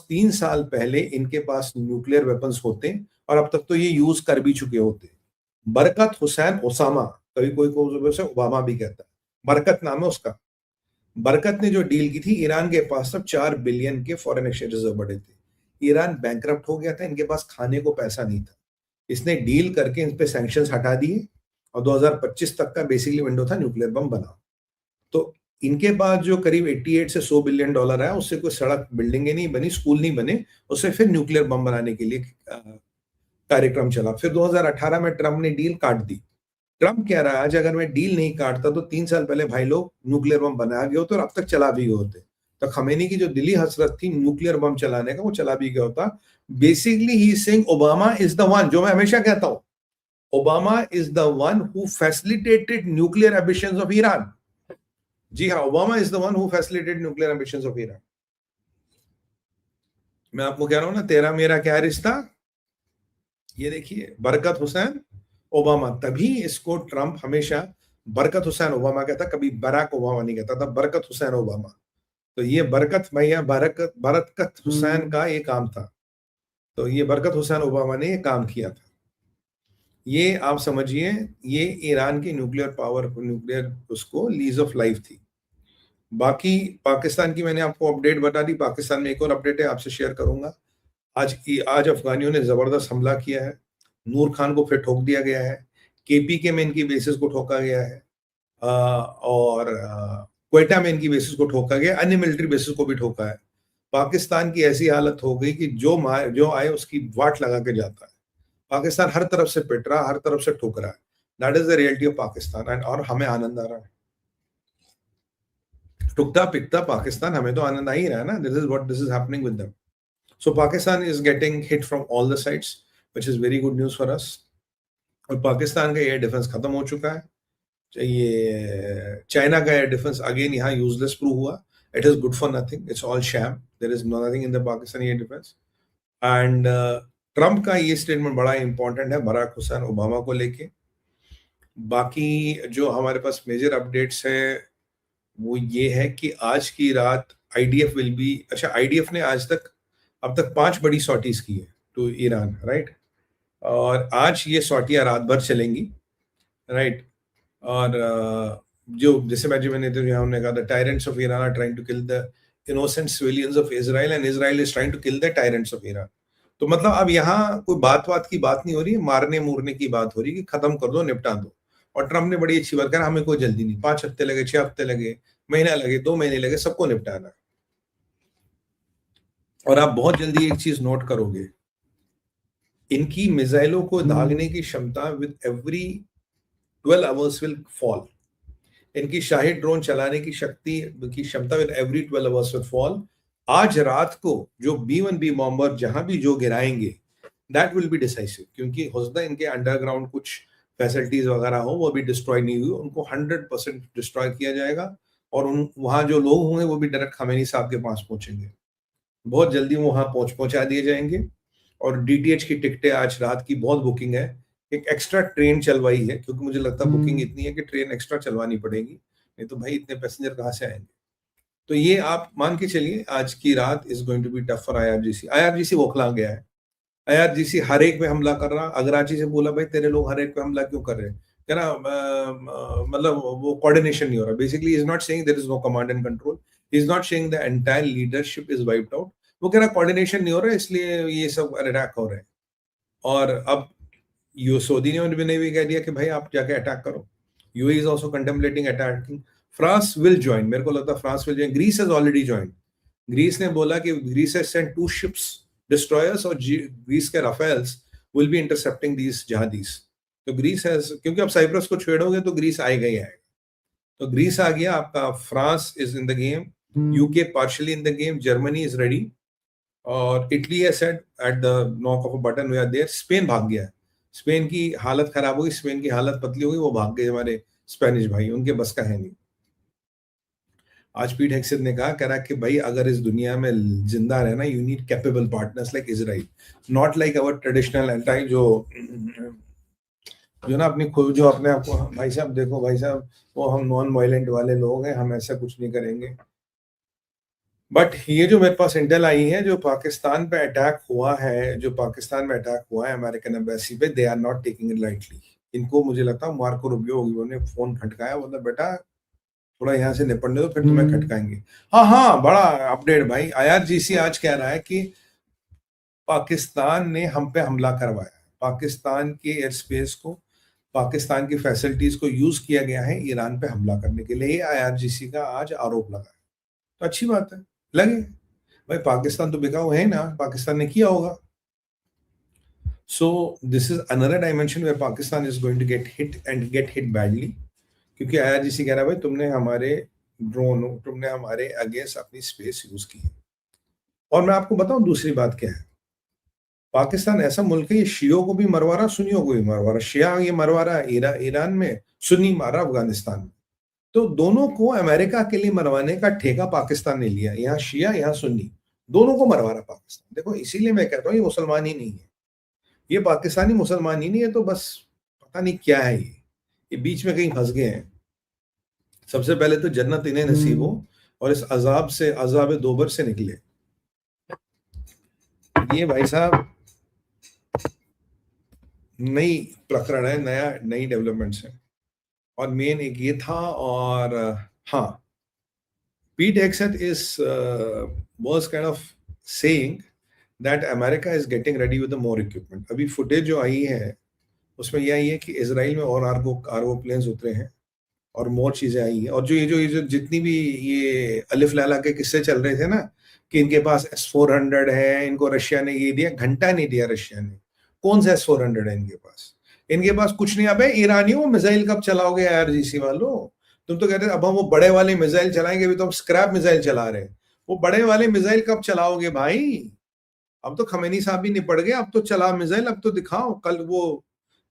3 साल पहले इनके पास न्यूक्लियर वेपन्स होते और अब तक तो ये यूज कर भी चुके होते। बरकत हुसैन ओसामा, कभी कोई को ओबामा भी कहता है, बरकत नाम है उसका। बरकत ने जो डील की थी, ईरान के पास तब 4 बिलियन के फॉरेन एक्सचेंज रिजर्व बढ़े थे। ईरान बैंकरप्ट हो गया था, इनके पास खाने को पैसा नहीं था। इसने डील करके इन पे सैंक्शंस हटा दिए और 2025 तक का बेसिकली विंडो था न्यूक्लियर बम बना। तो इनके पास जो करीब 88 से 100 बिलियन डॉलर आया, उससे कोई सड़क बिल्डिंगें नहीं बनी, स्कूल नहीं बने, उससे फिर न्यूक्लियर बम बनाने के लिए कार्यक्रम चला। फिर 2018 में ट्रंप ने डील काट दी। ट्रंप कह रहा है आज अगर मैं डील नहीं काटता तो 3 साल पहले भाई लोग न्यूक्लियर बम बना गए होते और अब तक चला भी गए होते। तो खमेनी की जो दिली हसरत थी न्यूक्लियर बम चलाने का, वो चला भी गया होता। Basically he is saying Obama is the one, जो मैं हमेशा कहता हूं, Obama is the one who facilitated nuclear ambitions of Iran. जी हाँ, Obama is the one who facilitated nuclear ambitions of Iran. मैं आपको कह रहा हूं ना, तेरा मेरा क्या रिश्ता। ये देखिए, बरकत हुसैन ओबामा, तभी इसको ट्रंप हमेशा बरकत हुसैन ओबामा कहता, कभी बराक ओबामा नहीं कहता था, बरकत हुसैन ओबामा। तो ये बरकत भैया, बरकत बरकत हुसैन का ये काम था। तो ये बरकत हुसैन ओबामा ने ये काम किया था। ये आप समझिए, ये ईरान की न्यूक्लियर पावर, न्यूक्लियर उसको लीज ऑफ लाइफ थी। बाकी पाकिस्तान की मैंने आपको अपडेट बता दी। पाकिस्तान में एक और अपडेट है, आपसे शेयर करूंगा। आज अफगानियों ने जबरदस्त हमला किया है। नूर खान को फिर ठोक दिया गया है। केपीके में इनकी बेसिस को ठोका गया है और क्वेटा में इनकी बेसिस को ठोका गया, अन्य मिलिट्री बेसिस को भी ठोका है। पाकिस्तान की ऐसी हालत हो गई कि जो आए उसकी वाट लगा के जाता है। पाकिस्तान हर तरफ से पिट रहा, हर तरफ से ठोक रहा है। That is the reality of Pakistan and और हमें आनंद आ रहा है। टुकता पिकता पाकिस्तान, हमें तो आनंद आ ही रहा है ना। This is happening with them. So Pakistan is getting hit from all the sides, which is very good news for us. और पाकिस्तान का एयर डिफेंस खत्म हो चुका है। ये चाइना का एयर डिफेंस अगेन यहाँ यूजलेस प्रूव हुआ। It is good for nothing, it's all sham, there is nothing in the Pakistani air defence. And Trump का ये स्टेटमेंट बड़ा इंपॉर्टेंट है बराक हुसैन ओबामा को लेके। बाकी जो हमारे पास मेजर अपडेट्स है वो ये है कि आज की रात आईडीएफ विल बी, अच्छा आईडीएफ ने अब तक 5 बड़ी सॉटीज की है टू ईरान, राइट। और आज ये सॉटियां रात भर चलेंगी, राइट। और मैंने तो यहाँ कहा, the tyrants of Iran are trying to kill the innocent civilians of Israel and Israel is trying to kill the tyrants of Iran. तो मतलब अब यहाँ कोई बात की बात नहीं हो रही है, मारने मूरने की बात हो रही है कि खत्म कर दो, निपटा दो। और ट्रंप ने बड़ी अच्छी बात कहा, हमें कोई जल्दी नहीं, 5 हफ्ते लगे, 6 हफ्ते लगे, महीना लगे, 2 महीने लगे, सबको निपटाना है। और आप बहुत जल्दी एक चीज नोट करोगे, इनकी मिसाइलों को दागने की क्षमता with every 12 hours will fall. इनकी शाही ड्रोन चलाने की क्षमता with every 12 hours will fall. आज रात को जो B-1B बॉम्बर जहां भी जो गिराएंगे, दैट विल बी डिसाइसिव, क्योंकि हो सकता है इनके अंडरग्राउंड कुछ फैसिलिटीज वगैरह हो, वो भी डिस्ट्रॉय नहीं हुई, उनको 100% डिस्ट्रॉय किया जाएगा। और वहां जो लोग होंगे वो भी डायरेक्ट खमेनी साहब के पास पहुंचेंगे, बहुत जल्दी वहां पहुंचा दिए जाएंगे। और डीटीएच की टिकटें आज रात की बहुत बुकिंग है। एक एक्स्ट्रा ट्रेन चलवाई है, क्योंकि मुझे लगता है बुकिंग इतनी है कि ट्रेन एक्स्ट्रा चलवानी पड़ेगी, नहीं तो भाई इतने पैसेंजर कहाँ से आएंगे। तो ये आप मान के चलिए, आज की रात is going to be tough for IRGC बौखला गया है। आईआरजीसी हर एक पे हमला कर रहा। अगराची से बोला, भाई तेरे लोग हर एक पे हमला क्यों कर रहे हैं, कह रहा मतलब वो कोऑर्डिनेशन नहीं हो रहा। Basically is not saying there is no command and control, is not saying the entire leadership is wiped out. वो कह रहा कोऑर्डिनेशन नहीं हो रहा, इसलिए ये सब अटैक हो रहे हैं। और अब सऊदी ने भी कह दिया कि भाई आप जाके अटैक करो। UAE is also contemplating attacking. France will join, मेरे को लगता है France will join. Greece has already join. Greece ने बोला कि Greece has sent 2 ships destroyers, और ग्रीस के Rafales will be intercepting these जहादीस। तो ग्रीस हैज, क्योंकि अब साइप्रस को छेड़ोगे तो ग्रीस आएगा ही आएगा। तो ग्रीस आ गया आपका, France is in the game, UK partially in the game, Germany is ready, और इटली है set at the knock of a button we are there. Spain भाग गया है, स्पेन की हालत खराब हो गई, स्पेन की हालत पतली हो गई, वो भाग गए हमारे स्पेनिश भाई, उनके बस का है नहीं। आज पीट हेक्सेट ने कह रहा कि भाई अगर इस दुनिया में जिंदा रहना, you need capable partners like Israel, not like our traditional anti जो ना अपने खुद, जो अपने आप को, भाई साहब देखो भाई साहब, वो हम नॉन वायलेंट वाले लोग हैं, हम ऐसा कुछ नहीं करेंगे। बट ये जो मेरे पास इंटेल आई है, जो पाकिस्तान पे अटैक हुआ है, जो पाकिस्तान में अटैक हुआ है अमेरिकन एम्बेसी पे, they are not taking it lightly. इनको मुझे लगता है मार्को रूबियो ने फोन खटकाया, बोला बेटा थोड़ा यहाँ से निपटने दो, फिर तुम्हें खटकाएंगे। हाँ हाँ, बड़ा अपडेट भाई। आईआरजीसी आज कह रहा है कि पाकिस्तान ने हम पे हमला करवाया, पाकिस्तान के एयर स्पेस को, पाकिस्तान की फैसिलिटीज को यूज किया गया है ईरान पे हमला करने के लिए। आईआरजीसी का आज आरोप लगा है, तो अच्छी बात है, लगे भाई, पाकिस्तान तो बिकाऊ है ना, पाकिस्तान ने किया होगा। So this is another dimension where Pakistan is going to get hit and get hit badly, क्योंकि आईआरजीसी कह रहा है भाई तुमने हमारे ड्रोन, तुमने हमारे अगेंस्ट अपनी स्पेस यूज की है। और मैं आपको बताऊं दूसरी बात क्या है, पाकिस्तान ऐसा मुल्क है, ये शियों को भी मरवा रहा, सुन्नियों को भी मरवा रहा। शिया ये मरवा रहा है ईरान में, सुन्नी मारा अफगानिस्तान में। तो दोनों को अमेरिका के लिए मरवाने का ठेका पाकिस्तान ने लिया, यहाँ शिया यहाँ सुन्नी, दोनों को मरवा रहा पाकिस्तान। देखो इसीलिए मैं कहता हूँ ये मुसलमान ही नहीं है, ये पाकिस्तानी मुसलमान ही नहीं है, तो बस पता नहीं क्या है ये बीच में कहीं फंस गए हैं। सबसे पहले तो जन्नत इन्हें नसीब हो और इस अजाब से, अजाब दोबर से निकले। ये भाई साहब नई प्रकरण है, नई डेवलपमेंट्स है, और मेन एक ये था। और हाँ, Pete Hegseth was kind of saying that America is getting ready with the more equipment. अभी फुटेज जो आई है उसमें यह आई है कि इसराइल में और आर्गो प्लेन्स उतरे हैं और मोर चीजें आई हैं। और जो ये जो जितनी भी ये अलिफ लैला के किस्से चल रहे थे ना, कि इनके पास S-400 है, इनको रशिया ने ये दिया, घंटा नहीं दिया रशिया ने। कौन सा S-400 है इनके पास? इनके पास कुछ नहीं। अबे ईरानियों, मिसाइल कब चलाओगे आईआरजीसी वालों? तुम तो कहते अब हम वो बड़े वाले मिसाइल चलाएंगे, अभी तो हम स्क्रैप मिसाइल चला रहे हैं। वो बड़े वाले मिसाइल कब चलाओगे भाई? अब तो खमेनी साहब भी निपट गए, अब तो चला मिसाइल, अब तो दिखाओ। कल वो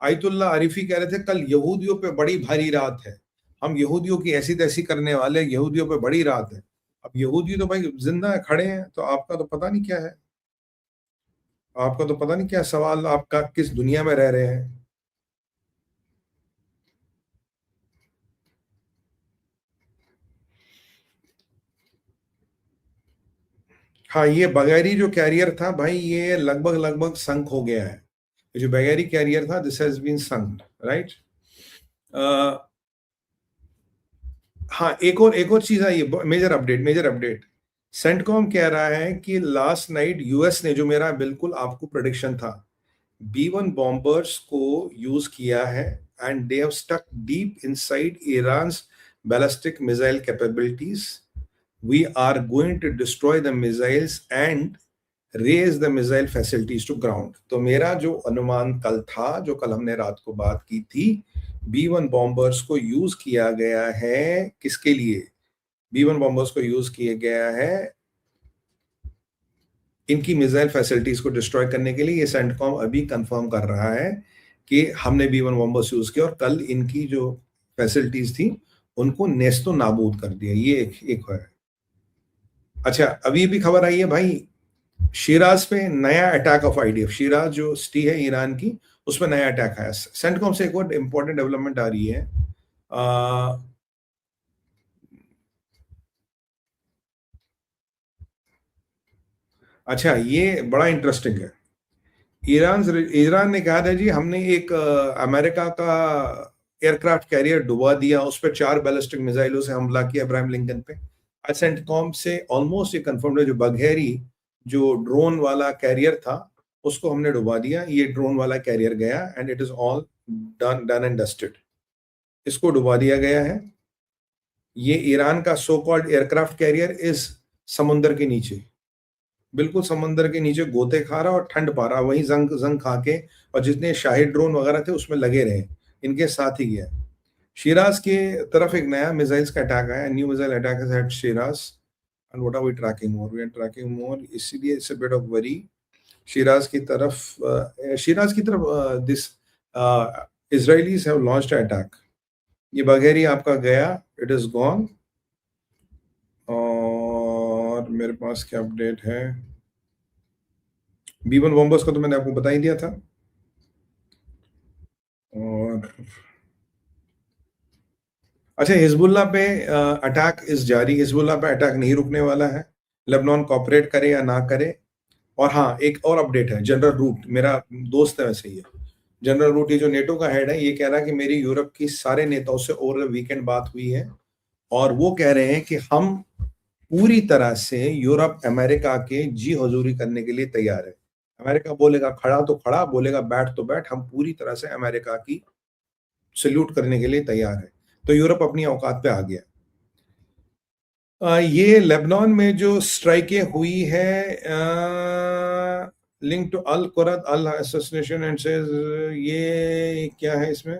आयतुल्ला आरिफी कह रहे थे कल यहूदियों पे बड़ी भारी रात है, हम यहूदियों की ऐसी तैसी करने वाले, यहूदियों पे बड़ी रात है। अब यहूदी तो भाई जिंदा है, खड़े हैं, तो आपका तो पता नहीं क्या है, आपका तो पता नहीं क्या सवाल, आपका किस दुनिया में रह रहे हैं। हाँ, ये बगैरी जो कैरियर था भाई, ये लगभग लगभग संक हो गया है। ये जो बगैरी कैरियर था, this has been sunk, right. हाँ, एक और चीज आई है, मेजर अपडेट। सेंटकॉम कह रहा है कि लास्ट नाइट यूएस ने, जो मेरा बिल्कुल आपको प्रेडिक्शन था, B-1 बॉम्बर्स को यूज किया है, and they have stuck deep inside Iran's ballistic missile capabilities. We are going to destroy the missiles and raze the missile facilities to ground. तो मेरा जो अनुमान कल था, जो कल हमने रात को बात की थी, B-1 बॉम्बर्स को यूज किया गया है किसके लिए? B-1 बॉम्बर्स को यूज किया गया है इनकी मिसाइल फैसिलिटीज को डिस्ट्रॉय करने के लिए। ये सेंटकॉम अभी कंफर्म कर रहा है कि हमने B-1 बॉम्बर्स यूज किया और कल इनकी जो फैसिलिटीज थी उनको नेस्तो नाबूद कर दिया। ये एक है। अच्छा, अभी भी खबर आई है भाई, शिराज पे नया अटैक ऑफ आईडीएफ। शिराज जो सिटी है ईरान की, उसमें नया अटैक आया। सेंटकॉम से एक और इंपॉर्टेंट डेवलपमेंट आ रही है। अच्छा, ये बड़ा इंटरेस्टिंग है। ईरान ने कहा था जी हमने एक अमेरिका का एयरक्राफ्ट कैरियर डुबा दिया, उस पर 4 बैलिस्टिक मिसाइलों से हमला किया अब्राहम लिंकन पे। आज सेंटकॉम से ऑलमोस्ट ये कंफर्म है, जो बघेरी जो ड्रोन वाला कैरियर था उसको हमने डुबा दिया। ये ड्रोन वाला कैरियर गया and it is all done and dusted. इसको डुबा दिया गया है। ये ईरान का सो कॉल्ड एयरक्राफ्ट कैरियर इस समुंदर के नीचे, बिल्कुल समंदर के नीचे गोते खा रहा और ठंड पा रहा, वहीं जंग जंग खा के, और जितने शाही ड्रोन वगैरह थे उसमें लगे रहे, इनके साथ ही गया। शिराज के तरफ एक नया मिसाइल्स का अटैक आया, new missile attack has hit Shiraz and what are we tracking more, we are tracking more, इसीलिए it's a bit of worry. Shiraz की तरफ this Israelis have launched attack. ये बघेरी आपका गया, इट इज गॉन। और मेरे पास क्या update है, B-1 बॉम्बर्स का तो मैंने आपको बता ही दिया था। और अच्छा, हिजबुल्लाह पे अटैक इस जारी, हिजबुल्लाह पे अटैक नहीं रुकने वाला है। लेबनान कॉपरेट करे या ना करे। और हाँ, एक और अपडेट है, जनरल रूट मेरा दोस्त है वैसे ही, जनरल रूट ये जो नेटो का हेड है, ये कह रहा है कि मेरी यूरोप की सारे नेताओं से ओवर वीकेंड बात हुई है और वो कह रहे हैं कि हम पूरी तरह से यूरोप अमेरिका के जी हजूरी करने के लिए तैयार है। अमेरिका बोलेगा खड़ा तो खड़ा, बोलेगा बैठ तो बैठ, हम पूरी तरह से अमेरिका की सल्यूट करने के लिए तैयार है। तो यूरोप अपनी औकात पे आ गया। ये लेबनान में जो स्ट्राइकें हुई है link to al Qard al association and says, ये क्या है इसमें?